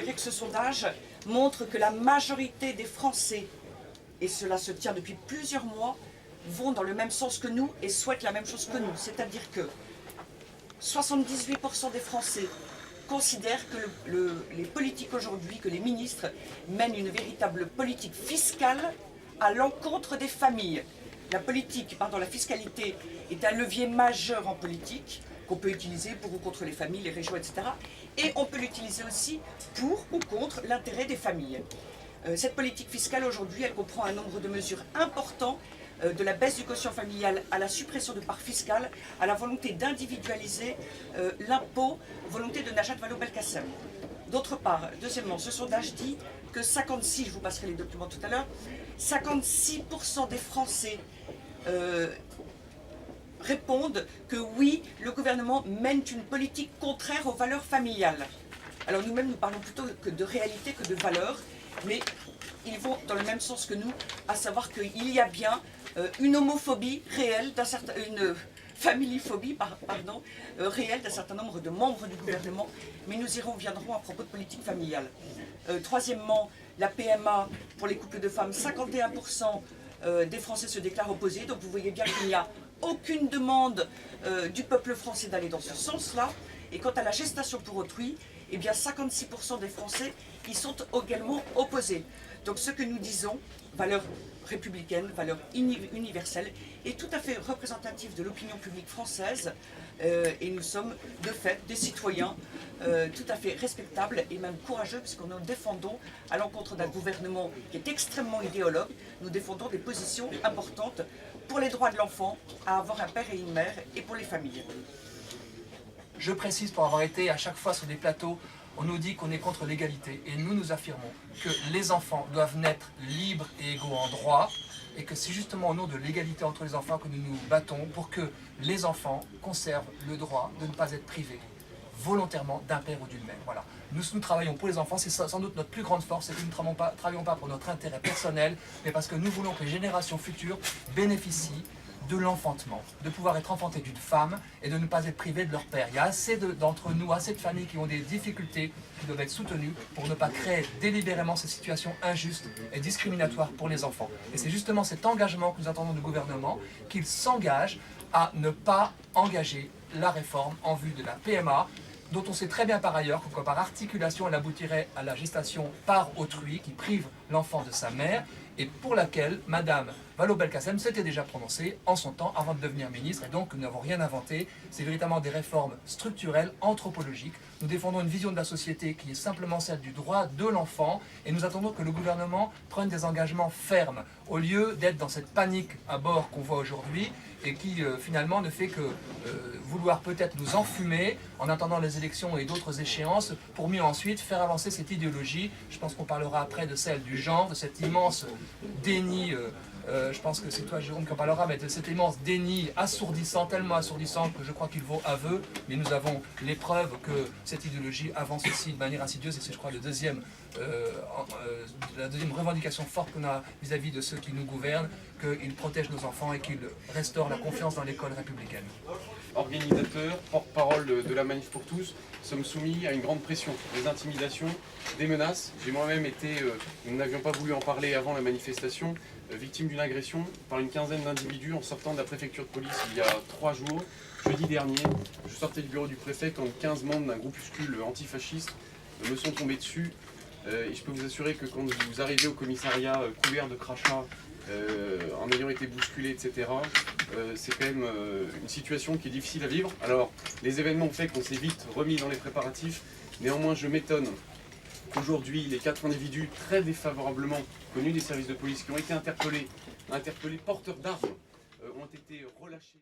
verrez que ce sondage montre que la majorité des Français, et cela se tient depuis plusieurs mois, vont dans le même sens que nous et souhaitent la même chose que nous. C'est-à-dire que 78% des Français considèrent que les politiques aujourd'hui, que les ministres mènent une véritable politique fiscale à l'encontre des familles. La fiscalité est un levier majeur en politique qu'on peut utiliser pour ou contre les familles, les régions, etc. Et on peut l'utiliser aussi pour ou contre l'intérêt des familles. Cette politique fiscale aujourd'hui, elle comprend un nombre de mesures importants, de la baisse du quotient familial à la suppression de parts fiscales, à la volonté d'individualiser l'impôt, volonté de Najat Vallaud-Belkacem. D'autre part, deuxièmement, ce sondage dit que 56, je vous passerai les documents tout à l'heure, 56% des Français répondent que oui, le gouvernement mène une politique contraire aux valeurs familiales. Alors nous-mêmes, nous parlons plutôt que de réalité que de valeurs, mais ils vont dans le même sens que nous, à savoir qu'il y a bien une homophobie réelle, une familiephobie réelle d'un certain nombre de membres du gouvernement, mais nous viendrons à propos de politique familiale. Troisièmement, la PMA pour les couples de femmes, 51% des Français se déclarent opposés, donc vous voyez bien qu'il n'y a aucune demande du peuple français d'aller dans ce sens-là. Et quant à la gestation pour autrui, eh bien 56% des Français y sont également opposés. Donc ce que nous disons, valeurs républicaines, valeurs universelles, est tout à fait représentatif de l'opinion publique française et nous sommes de fait des citoyens tout à fait respectables et même courageux puisque nous défendons à l'encontre d'un gouvernement qui est extrêmement idéologue, nous défendons des positions importantes pour les droits de l'enfant à avoir un père et une mère et pour les familles. Je précise, pour avoir été à chaque fois sur des plateaux, on nous dit qu'on est contre l'égalité et nous affirmons que les enfants doivent naître libres et égaux en droit et que c'est justement au nom de l'égalité entre les enfants que nous nous battons pour que les enfants conservent le droit de ne pas être privés volontairement d'un père ou d'une mère. Voilà. Nous travaillons pour les enfants, c'est sans doute notre plus grande force, c'est que nous ne travaillons pas pour notre intérêt personnel, mais parce que nous voulons que les générations futures bénéficient de l'enfantement, de pouvoir être enfantés d'une femme et de ne pas être privés de leur père. Il y a assez d'entre nous, assez de familles qui ont des difficultés qui doivent être soutenues pour ne pas créer délibérément ces situations injustes et discriminatoires pour les enfants. Et c'est justement cet engagement que nous attendons du gouvernement, qu'il s'engage à ne pas engager la réforme en vue de la PMA, dont on sait très bien par ailleurs que par articulation, elle aboutirait à la gestation par autrui qui prive l'enfant de sa mère et pour laquelle Madame Vallaud-Belkacem s'était déjà prononcée en son temps avant de devenir ministre et donc nous n'avons rien inventé. C'est véritablement des réformes structurelles, anthropologiques. Nous défendons une vision de la société qui est simplement celle du droit de l'enfant et nous attendons que le gouvernement prenne des engagements fermes au lieu d'être dans cette panique à bord qu'on voit aujourd'hui et qui finalement ne fait que vouloir peut-être nous enfumer en attendant les élections et d'autres échéances pour mieux ensuite faire avancer cette idéologie. Je pense qu'on parlera après de celle du genre, de cet immense déni, je pense que c'est toi Jérôme qui en parlera, mais de cet immense déni assourdissant, tellement assourdissant que je crois qu'il vaut aveu, mais nous avons les preuves que cette idéologie avance aussi de manière insidieuse et c'est je crois la deuxième revendication forte qu'on a vis-à-vis de ceux qui nous gouvernent, qu'ils protègent nos enfants et qu'ils restaurent la confiance dans l'école républicaine. Organisateurs, porte-parole de la Manif pour tous, sommes soumis à une grande pression, des intimidations, des menaces. J'ai moi-même été, nous n'avions pas voulu en parler avant la manifestation, victime d'une agression par une quinzaine d'individus en sortant de la préfecture de police il y a 3 jours. Jeudi dernier, je sortais du bureau du préfet quand 15 membres d'un groupuscule antifasciste me sont tombés dessus. Et je peux vous assurer que quand vous arrivez au commissariat couvert de crachats, en ayant été bousculé, etc., c'est quand même une situation qui est difficile à vivre. Alors, les événements ont fait qu'on s'est vite remis dans les préparatifs. Néanmoins, je m'étonne qu'aujourd'hui, les 4 individus très défavorablement connus des services de police qui ont été interpellés porteurs d'armes, ont été relâchés.